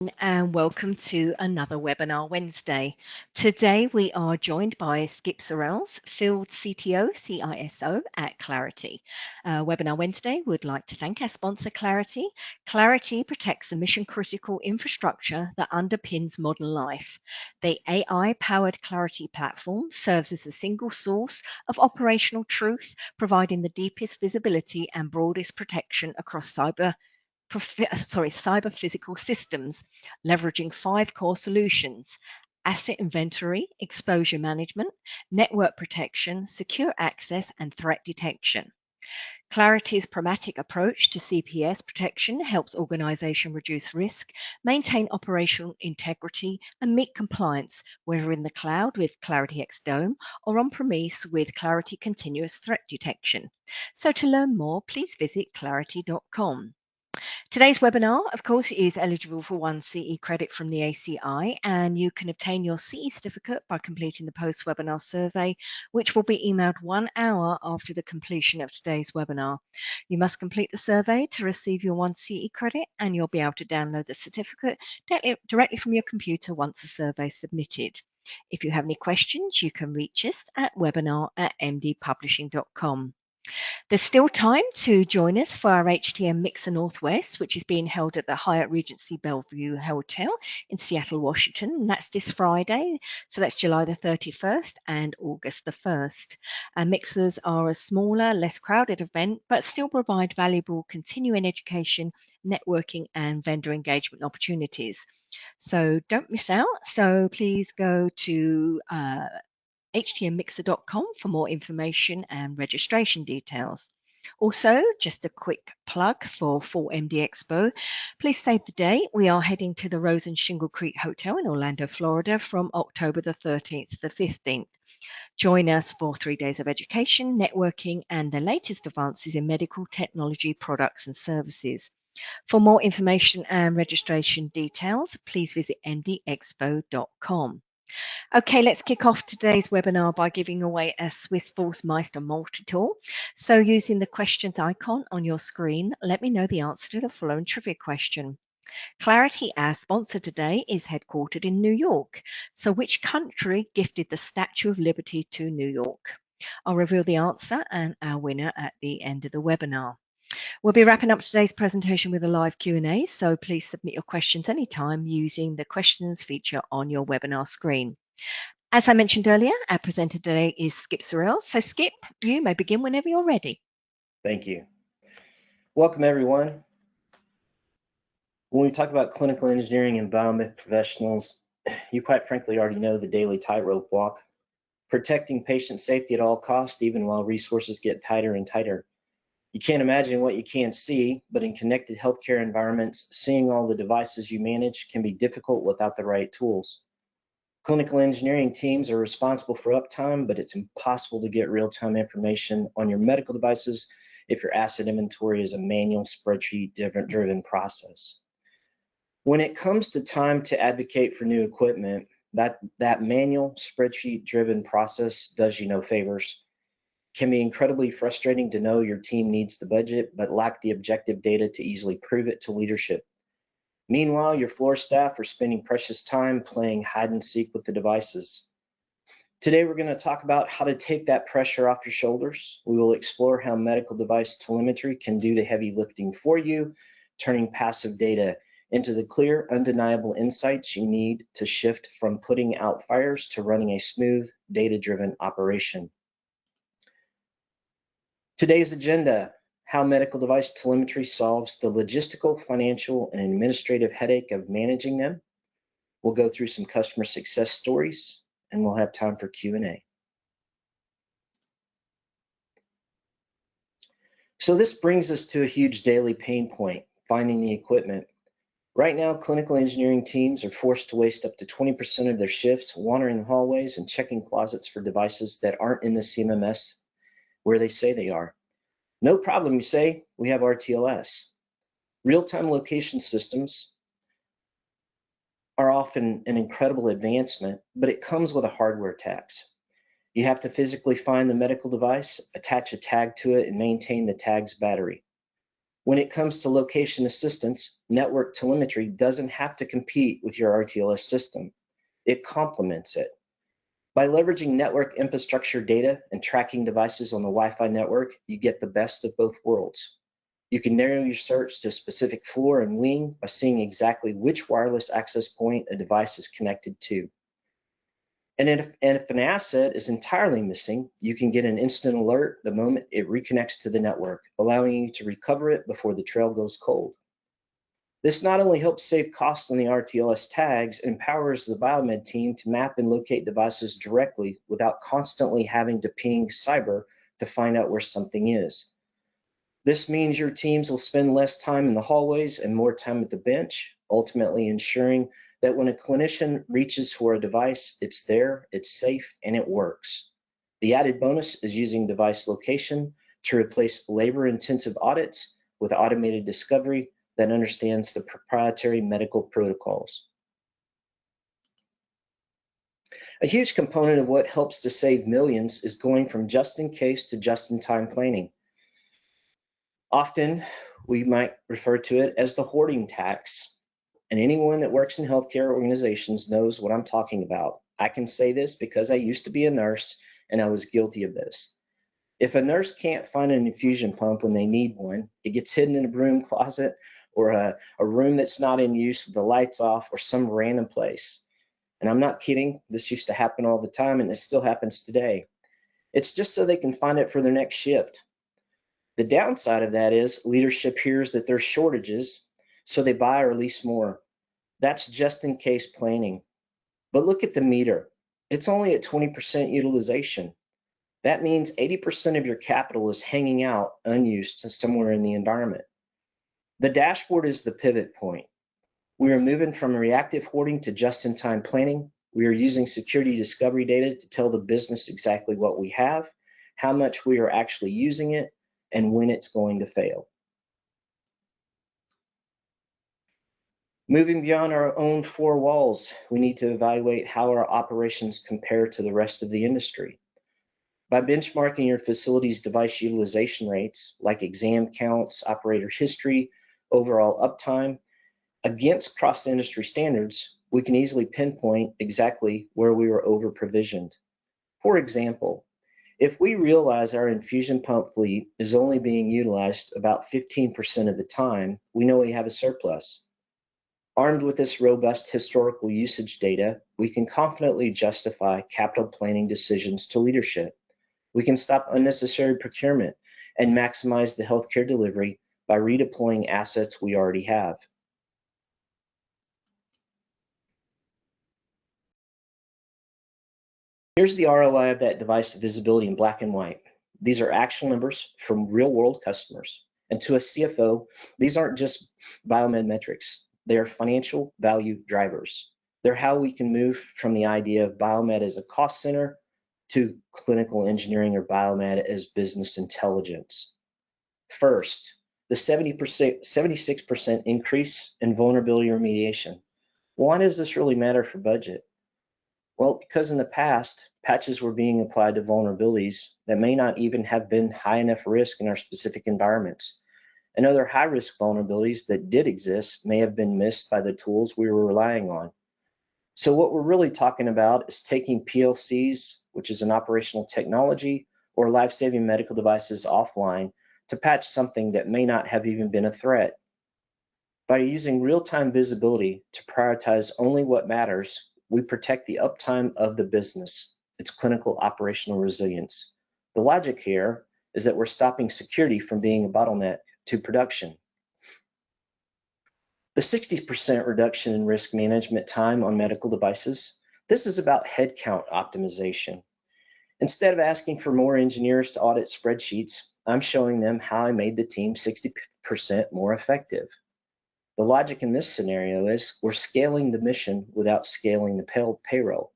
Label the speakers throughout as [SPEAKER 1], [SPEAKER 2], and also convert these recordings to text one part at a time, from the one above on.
[SPEAKER 1] And welcome to another Webinar Wednesday. Today we are joined by Skip Sorrells, Field CTO, CISO at Clarity. Webinar Wednesday would like to thank our sponsor Clarity. Clarity protects the mission-critical infrastructure that underpins modern life. The AI-powered Clarity platform serves as the single source of operational truth, providing the deepest visibility and broadest protection across cyber physical systems, leveraging 5 core solutions: asset inventory, exposure management, network protection, secure access, and threat detection. Clarity's pragmatic approach to CPS protection helps organizations reduce risk, maintain operational integrity, and meet compliance, whether in the cloud with Clarity X Dome or on-premise with Clarity Continuous Threat Detection. So to learn more, please visit clarity.com. Today's webinar, of course, is eligible for 1 CE credit from the ACI, and you can obtain your CE certificate by completing the post-webinar survey, which will be emailed 1 hour after the completion of today's webinar. You must complete the survey to receive your 1 CE credit, and you'll be able to download the certificate directly from your computer once the survey is submitted. If you have any questions, you can reach us at webinar@mdpublishing.com. There's still time to join us for our HTM Mixer Northwest, which is being held at the Hyatt Regency Bellevue Hotel in Seattle, Washington. And that's this Friday, so that's July the 31st and August the 1st. Mixers are a smaller, less crowded event, but still provide valuable continuing education, networking, and vendor engagement opportunities. So don't miss out. So please go to htmmixer.com for more information and registration details. Also, just a quick plug for Fall MD Expo. Please save the date. We are heading to the Rose and Shingle Creek Hotel in Orlando, Florida from October the 13th to the 15th. Join us for 3 days of education, networking, and the latest advances in medical technology products and services. For more information and registration details, please visit mdexpo.com. Okay, let's kick off today's webinar by giving away a Swiss Force Meister multi-tool. So using the questions icon on your screen, let me know the answer to the following trivia question. Clarity, our sponsor today, is headquartered in New York. So which country gifted the Statue of Liberty to New York? I'll reveal the answer and our winner at the end of the webinar. We'll be wrapping up today's presentation with a live Q&A, so please submit your questions anytime using the questions feature on your webinar screen. As I mentioned earlier, our presenter today is Skip Sorrells. So Skip, you may begin whenever you're ready.
[SPEAKER 2] Thank you. Welcome everyone. When we talk about clinical engineering and biomed professionals, you quite frankly already know the daily tightrope walk, protecting patient safety at all costs, even while resources get tighter and tighter. You can't imagine what you can't see, but in connected healthcare environments, seeing all the devices you manage can be difficult without the right tools. Clinical engineering teams are responsible for uptime, but it's impossible to get real-time information on your medical devices if your asset inventory is a manual spreadsheet-driven process. When it comes to time to advocate for new equipment, that manual spreadsheet-driven process does you no favors. It can be incredibly frustrating to know your team needs the budget, but lack the objective data to easily prove it to leadership. Meanwhile, your floor staff are spending precious time playing hide and seek with the devices. Today, we're going to talk about how to take that pressure off your shoulders. We will explore how medical device telemetry can do the heavy lifting for you, turning passive data into the clear, undeniable insights you need to shift from putting out fires to running a smooth, data-driven operation. Today's agenda: how medical device telemetry solves the logistical, financial, and administrative headache of managing them. We'll go through some customer success stories, and we'll have time for Q&A. So this brings us to a huge daily pain point: finding the equipment. Right now, clinical engineering teams are forced to waste up to 20% of their shifts wandering the hallways and checking closets for devices that aren't in the CMMS where they say they are. No problem, you say, we have RTLS. Real-time location systems are often an incredible advancement, but it comes with a hardware tax. You have to physically find the medical device, attach a tag to it, and maintain the tag's battery. When it comes to location assistance, network telemetry doesn't have to compete with your RTLS system. It complements it. By leveraging network infrastructure data and tracking devices on the Wi-Fi network, you get the best of both worlds. You can narrow your search to a specific floor and wing by seeing exactly which wireless access point a device is connected to. And if an asset is entirely missing, you can get an instant alert the moment it reconnects to the network, allowing you to recover it before the trail goes cold. This not only helps save costs on the RTLS tags, it empowers the biomed team to map and locate devices directly without constantly having to ping cyber to find out where something is. This means your teams will spend less time in the hallways and more time at the bench, ultimately ensuring that when a clinician reaches for a device, it's there, it's safe, and it works. The added bonus is using device location to replace labor-intensive audits with automated discovery that understands the proprietary medical protocols. A huge component of what helps to save millions is going from just-in-case to just-in-time planning. Often, we might refer to it as the hoarding tax. And anyone that works in healthcare organizations knows what I'm talking about. I can say this because I used to be a nurse and I was guilty of this. If a nurse can't find an infusion pump when they need one, it gets hidden in a broom closet or a room that's not in use with the lights off or some random place. And I'm not kidding, this used to happen all the time and it still happens today. It's just so they can find it for their next shift. The downside of that is leadership hears that there's shortages, so they buy or lease more. That's just in case planning. But look at the meter. It's only at 20% utilization. That means 80% of your capital is hanging out unused somewhere in the environment. The dashboard is the pivot point. We are moving from reactive hoarding to just-in-time planning. We are using security discovery data to tell the business exactly what we have, how much we are actually using it, and when it's going to fail. Moving beyond our own four walls, we need to evaluate how our operations compare to the rest of the industry. By benchmarking your facility's device utilization rates, like exam counts, operator history, overall uptime, against cross-industry standards, we can easily pinpoint exactly where we were over-provisioned. For example, if we realize our infusion pump fleet is only being utilized about 15% of the time, we know we have a surplus. Armed with this robust historical usage data, we can confidently justify capital planning decisions to leadership. We can stop unnecessary procurement and maximize the healthcare delivery by redeploying assets we already have. Here's the ROI of that device visibility in black and white. These are actual numbers from real-world customers. And to a CFO, these aren't just biomed metrics. They are financial value drivers. They're how we can move from the idea of biomed as a cost center to clinical engineering or biomed as business intelligence. First, the 76% increase in vulnerability remediation. Why does this really matter for budget? Well, because in the past, patches were being applied to vulnerabilities that may not even have been high enough risk in our specific environments. And other high-risk vulnerabilities that did exist may have been missed by the tools we were relying on. So what we're really talking about is taking PLCs, which is an operational technology, or life-saving medical devices offline to patch something that may not have even been a threat. By using real-time visibility to prioritize only what matters, we protect the uptime of the business, its clinical operational resilience. The logic here is that we're stopping security from being a bottleneck to production. The 60% reduction in risk management time on medical devices, this is about headcount optimization. Instead of asking for more engineers to audit spreadsheets, I'm showing them how I made the team 60% more effective. The logic in this scenario is we're scaling the mission without scaling the payroll.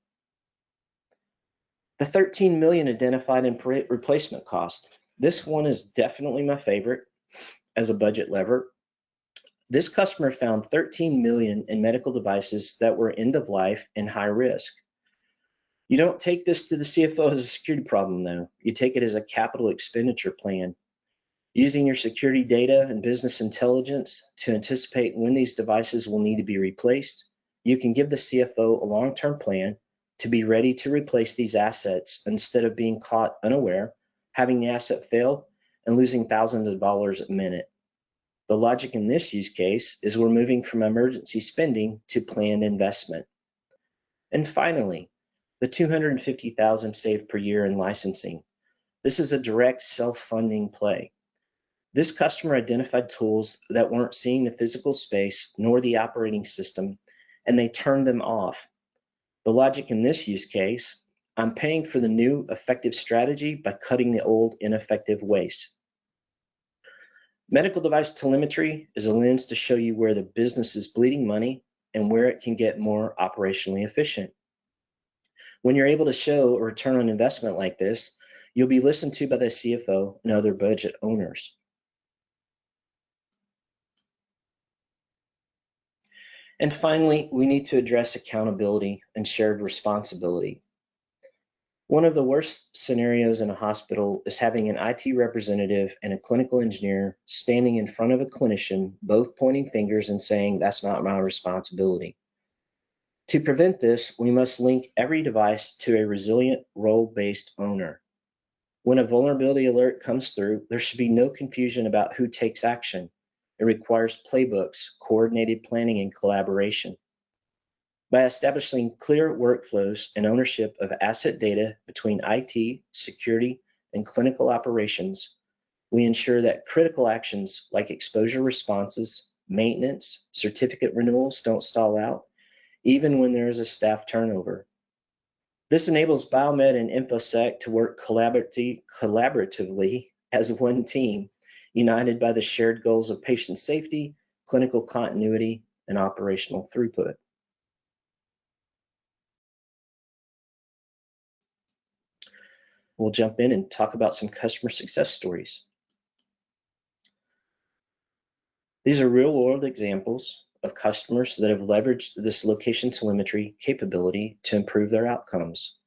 [SPEAKER 2] The $13 million identified in replacement cost. This one is definitely my favorite as a budget lever. This customer found $13 million in medical devices that were end of life and high risk. You don't take this to the CFO as a security problem though. You take it as a capital expenditure plan. Using your security data and business intelligence to anticipate when these devices will need to be replaced, you can give the CFO a long-term plan to be ready to replace these assets instead of being caught unaware, having the asset fail, and losing thousands of dollars a minute. The logic in this use case is we're moving from emergency spending to planned investment. And finally, the $250,000 saved per year in licensing. This is a direct self-funding play. This customer identified tools that weren't seeing the physical space nor the operating system, and they turned them off. The logic in this use case, I'm paying for the new effective strategy by cutting the old ineffective waste. Medical device telemetry is a lens to show you where the business is bleeding money and where it can get more operationally efficient. When you're able to show a return on investment like this, you'll be listened to by the CFO and other budget owners. And finally, we need to address accountability and shared responsibility. One of the worst scenarios in a hospital is having an IT representative and a clinical engineer standing in front of a clinician, both pointing fingers and saying, "That's not my responsibility." To prevent this, we must link every device to a resilient role-based owner. When a vulnerability alert comes through, there should be no confusion about who takes action. It requires playbooks, coordinated planning, and collaboration. By establishing clear workflows and ownership of asset data between IT, security, and clinical operations, we ensure that critical actions like exposure responses, maintenance, certificate renewals don't stall out, even when there is a staff turnover. This enables Biomed and InfoSec to work collaboratively as one team, united by the shared goals of patient safety, clinical continuity, and operational throughput. We'll jump in and talk about some customer success stories. These are real-world examples of customers that have leveraged this location telemetry capability to improve their outcomes.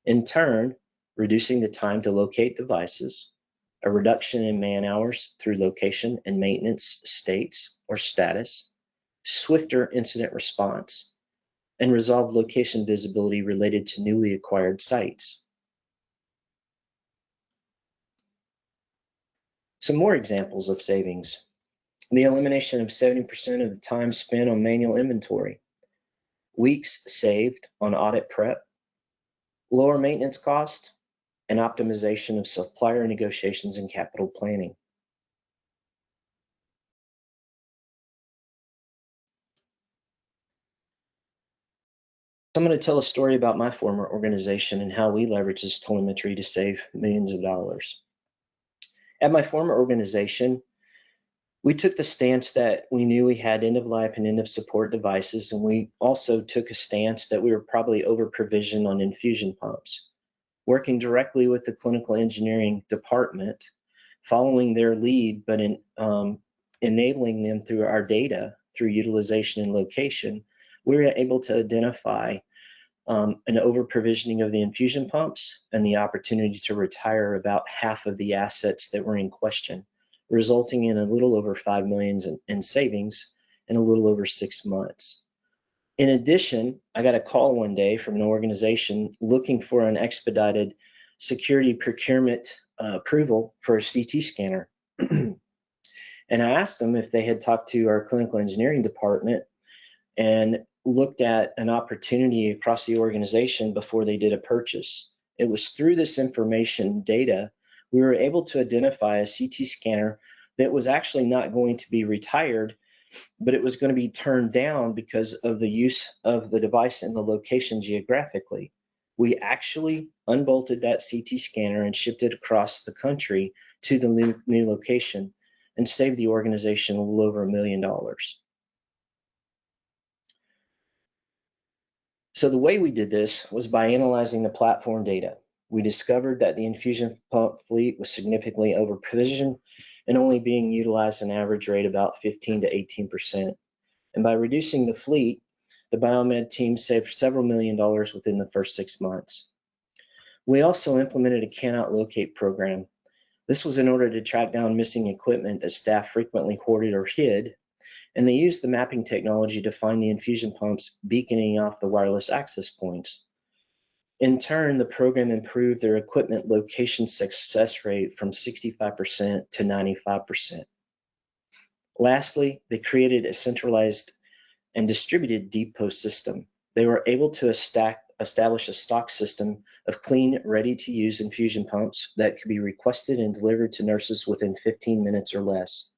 [SPEAKER 2] In turn, reducing the time to locate devices, a reduction in man hours through location and maintenance states or status, swifter incident response, and resolved location visibility related to newly acquired sites. Some more examples of savings. The elimination of 70% of the time spent on manual inventory, weeks saved on audit prep, lower maintenance cost, and optimization of supplier negotiations and capital planning. So I'm going to tell a story about my former organization and how we leverage this telemetry to save millions of dollars. At my former organization, we took the stance that we knew we had end of life and end of support devices, and we also took a stance that we were probably over provisioned on infusion pumps. Working directly with the clinical engineering department, following their lead, but enabling them through our data, through utilization and location, we were able to identify an over provisioning of the infusion pumps and the opportunity to retire about half of the assets that were in question, resulting in a little over $5 million in savings in a little over 6 months. In addition, I got a call one day from an organization looking for an expedited security procurement approval for a CT scanner. And I asked them if they had talked to our clinical engineering department and looked at an opportunity across the organization before they did a purchase. It was through this information data, we were able to identify a CT scanner that was actually not going to be retired, but it was going to be turned down because of the use of the device and the location geographically. We actually unbolted that CT scanner and shipped it across the country to the new location and saved the organization a little over $1 million. So the way we did this was by analyzing the platform data. We discovered that the infusion pump fleet was significantly over provisioned and only being utilized an average rate about 15 to 18%. And by reducing the fleet, the Biomed team saved several $1 million within the first 6 months. We also implemented a cannot locate program. This was in order to track down missing equipment that staff frequently hoarded or hid, and they used the mapping technology to find the infusion pumps beaconing off the wireless access points. In turn, the program improved their equipment location success rate from 65% to 95%. Lastly, they created a centralized and distributed depot system. They were able to establish a stock system of clean, ready-to-use infusion pumps that could be requested and delivered to nurses within 15 minutes or less.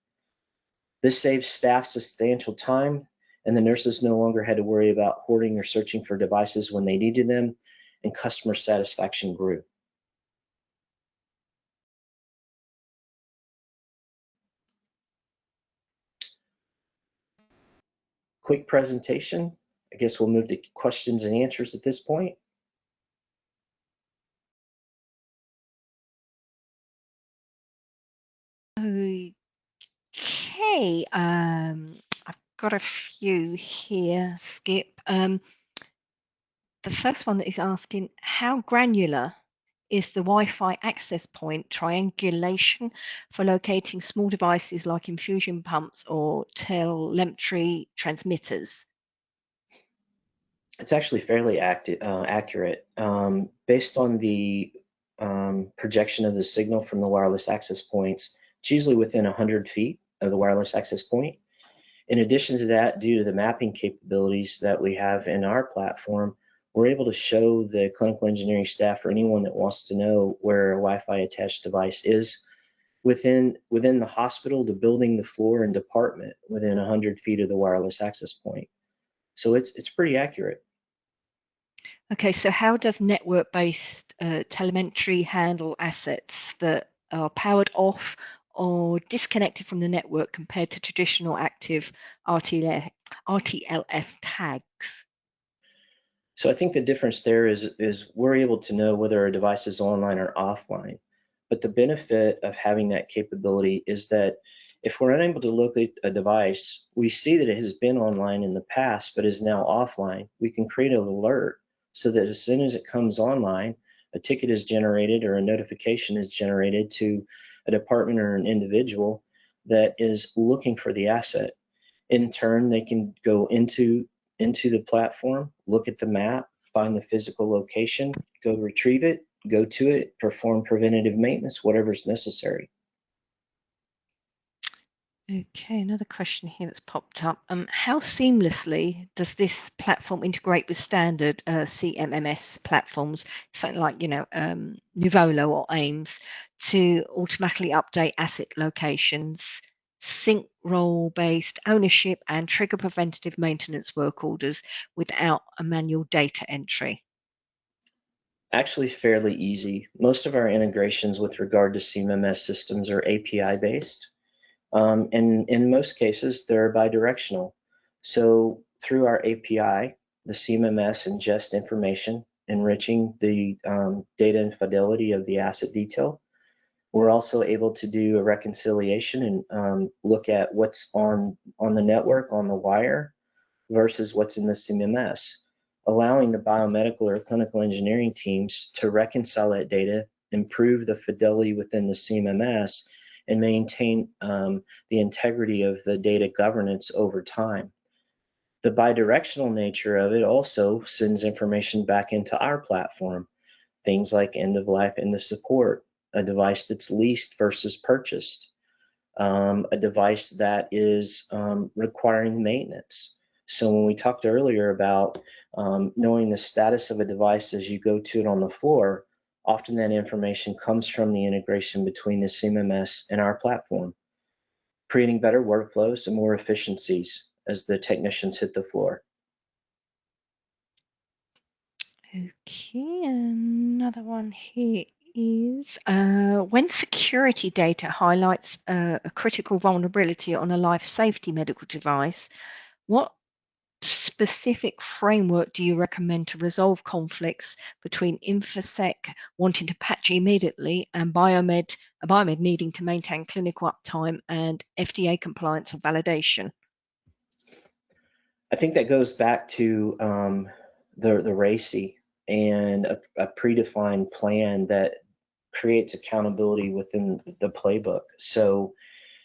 [SPEAKER 2] This saved staff substantial time, and the nurses no longer had to worry about hoarding or searching for devices when they needed them, and customer satisfaction grew. Quick presentation. I guess we'll move to questions and answers at this point.
[SPEAKER 1] Okay, I've got a few here, Skip. The first one is asking, how granular is the Wi-Fi access point triangulation for locating small devices like infusion pumps or telemetry transmitters?
[SPEAKER 2] It's actually fairly accurate. Based on the projection of the signal from the wireless access points, it's usually within 100 feet of the wireless access point. In addition to that, due to the mapping capabilities that we have in our platform, we're able to show the clinical engineering staff or anyone that wants to know where a Wi-Fi attached device is within the hospital, the building, the floor, and department within 100 feet of the wireless access point. So it's pretty accurate.
[SPEAKER 1] Okay, so how does network-based telemetry handle assets that are powered off or disconnected from the network compared to traditional active RTLS tags?
[SPEAKER 2] So I think the difference there is we're able to know whether a device is online or offline. But the benefit of having that capability is that if we're unable to locate a device, we see that it has been online in the past but is now offline. We can create an alert so that as soon as it comes online, a ticket is generated or a notification is generated to a department or an individual that is looking for the asset. In turn, they can go into the platform, look at the map, find the physical location, go retrieve it, go to it, perform preventative maintenance, whatever is necessary.
[SPEAKER 1] Okay, another question here that's popped up. How seamlessly does this platform integrate with standard CMMS platforms, something like, Nuvolo or AIMS, to automatically update asset locations, sync role-based ownership, and trigger preventative maintenance work orders without a manual data entry?
[SPEAKER 2] Actually, fairly easy. Most of our integrations with regard to CMMS systems are API based. And in most cases, they're bidirectional. So through our API, the CMMS ingests information, enriching the data and fidelity of the asset detail. We're also able to do a reconciliation and look at what's on the network, on the wire, versus what's in the CMMS, allowing the biomedical or clinical engineering teams to reconcile that data, improve the fidelity within the CMMS, and maintain the integrity of the data governance over time. The bidirectional nature of it also sends information back into our platform, things like end of life, end of support, a device that's leased versus purchased, a device that is requiring maintenance. So when we talked earlier about knowing the status of a device as you go to it on the floor, often that information comes from the integration between the CMMS and our platform, creating better workflows and more efficiencies as the technicians hit the floor.
[SPEAKER 1] Okay, another one here is when security data highlights a critical vulnerability on a life safety medical device, what specific framework do you recommend to resolve conflicts between InfoSec wanting to patch immediately and biomed needing to maintain clinical uptime and FDA compliance and validation?
[SPEAKER 2] I think that goes back to the RACI and a predefined plan that creates accountability within the playbook. So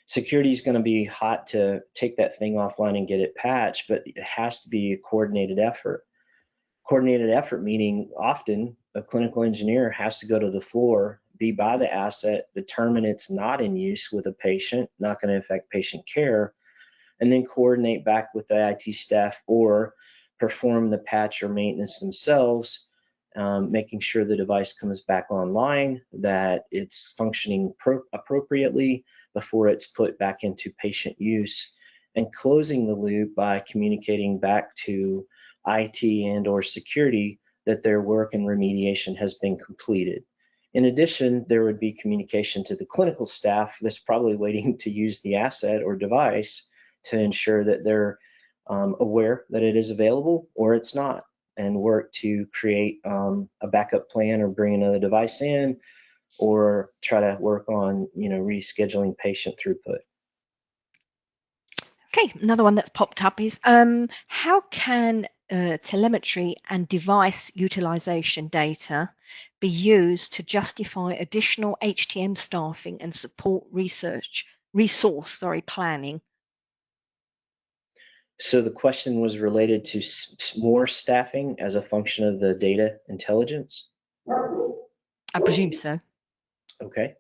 [SPEAKER 2] security is going to be hot to take that thing offline and get it patched, but it has to be a coordinated effort. Coordinated effort meaning often a clinical engineer has to go to the floor, be by the asset, determine it's not in use with a patient, not going to affect patient care, and then coordinate back with the IT staff or perform the patch or maintenance themselves, making sure the device comes back online, that it's functioning appropriately before it's put back into patient use, and closing the loop by communicating back to IT and or security that their work and remediation has been completed. In addition, there would be communication to the clinical staff that's probably waiting to use the asset or device to ensure that they're aware that it is available or it's not, and work to create a backup plan or bring another device in, or try to work on rescheduling patient throughput.
[SPEAKER 1] Okay, another one that's popped up is how can telemetry and device utilization data be used to justify additional HTM staffing and support resource planning?
[SPEAKER 2] So the question was related to more staffing as a function of the data intelligence?
[SPEAKER 1] I presume so.
[SPEAKER 2] Okay.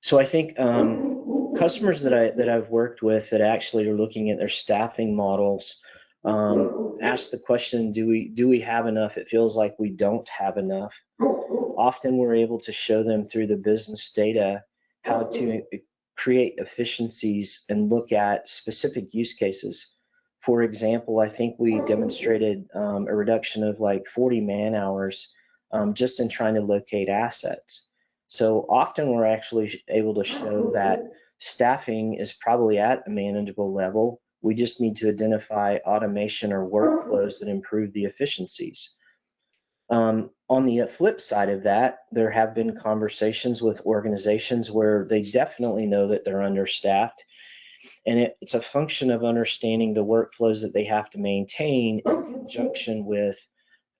[SPEAKER 2] So I think customers that I've worked with that actually are looking at their staffing models ask the question, do we have enough? It feels like we don't have enough. Often we're able to show them through the business data how to create efficiencies and look at specific use cases. For example, I think we demonstrated a reduction of like 40 man hours just in trying to locate assets. So often we're actually able to show that staffing is probably at a manageable level. We just need to identify automation or workflows that improve the efficiencies. On the flip side of that, there have been conversations with organizations where they definitely know that they're understaffed, and it's a function of understanding the workflows that they have to maintain in conjunction with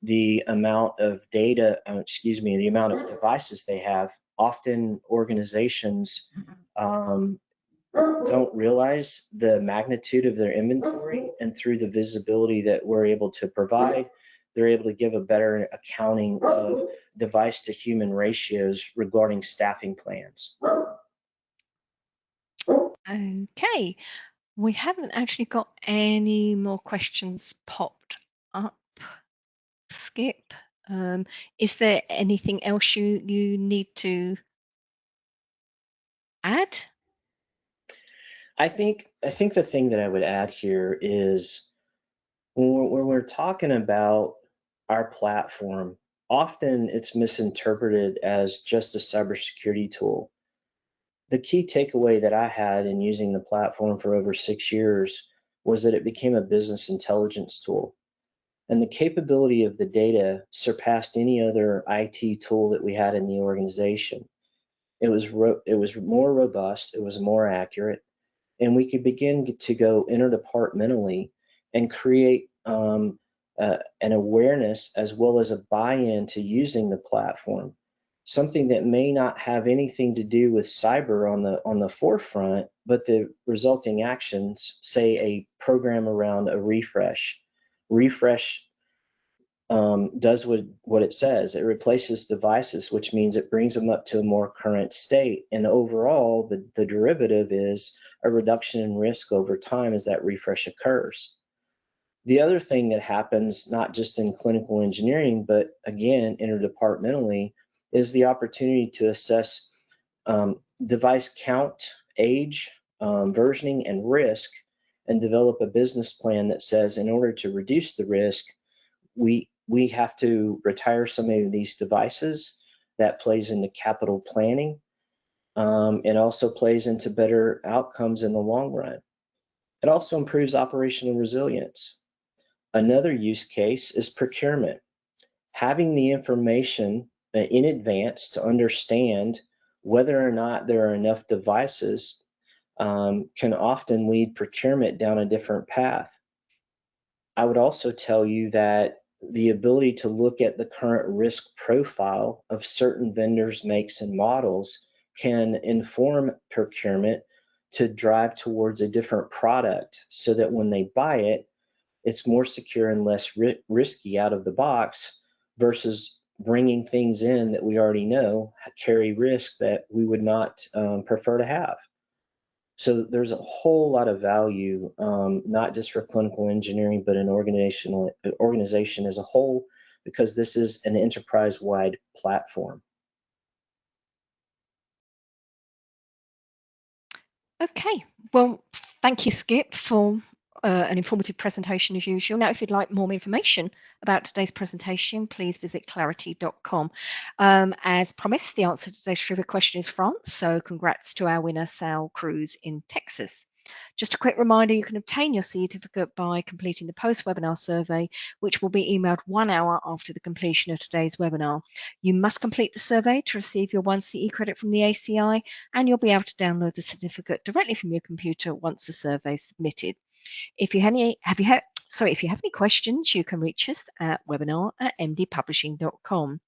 [SPEAKER 2] the amount of data, the amount of devices they have. Often organizations don't realize the magnitude of their inventory, and through the visibility that we're able to provide, they're able to give a better accounting of device to human ratios regarding staffing plans.
[SPEAKER 1] Okay, we haven't actually got any more questions popped up, Skip. Is there anything else you need to add?
[SPEAKER 2] I think the thing that I would add here is when we're talking about our platform, often it's misinterpreted as just a cybersecurity tool. The key takeaway that I had in using the platform for over 6 years was that it became a business intelligence tool. And the capability of the data surpassed any other IT tool that we had in the organization. It was more robust, it was more accurate, and we could begin to go interdepartmentally and create an awareness as well as a buy-in to using the platform. Something that may not have anything to do with cyber on the forefront, but the resulting actions, say a program around a refresh. Refresh does what it says. It replaces devices, which means it brings them up to a more current state. And overall, the derivative is a reduction in risk over time as that refresh occurs. The other thing that happens, not just in clinical engineering, but again, interdepartmentally, is the opportunity to assess device count, age, versioning, and risk, and develop a business plan that says in order to reduce the risk, we have to retire some of these devices. That plays into capital planning, and also plays into better outcomes in the long run. It also improves operational resilience. Another use case is procurement. Having the information in advance to understand whether or not there are enough devices can often lead procurement down a different path. I would also tell you that the ability to look at the current risk profile of certain vendors, makes, and models can inform procurement to drive towards a different product so that when they buy it, it's more secure and less risky out of the box versus bringing things in that we already know carry risk that we would not prefer to have. So there's a whole lot of value, not just for clinical engineering, but an organization as a whole, because this is an enterprise-wide platform.
[SPEAKER 1] Okay, well, thank you, Skip, for an informative presentation as usual. Now, if you'd like more information about today's presentation, please visit clarity.com. As promised, the answer to today's trivia question is France, so congrats to our winner, Sal Cruz in Texas. Just a quick reminder, you can obtain your certificate by completing the post-webinar survey, which will be emailed 1 hour after the completion of today's webinar. You must complete the survey to receive your 1 CE credit from the ACI, and you'll be able to download the certificate directly from your computer once the survey is submitted. If you have any questions, you can reach us at webinar@mdpublishing.com.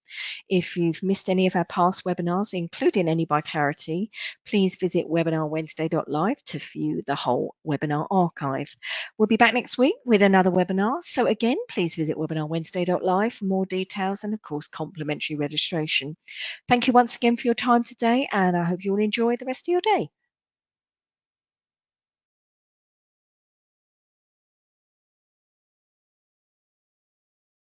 [SPEAKER 1] If you've missed any of our past webinars, including any by Clarity, please visit webinarwednesday.live to view the whole webinar archive. We'll be back next week with another webinar. So again, please visit webinarwednesday.live for more details and, of course, complimentary registration. Thank you once again for your time today, and I hope you all enjoy the rest of your day.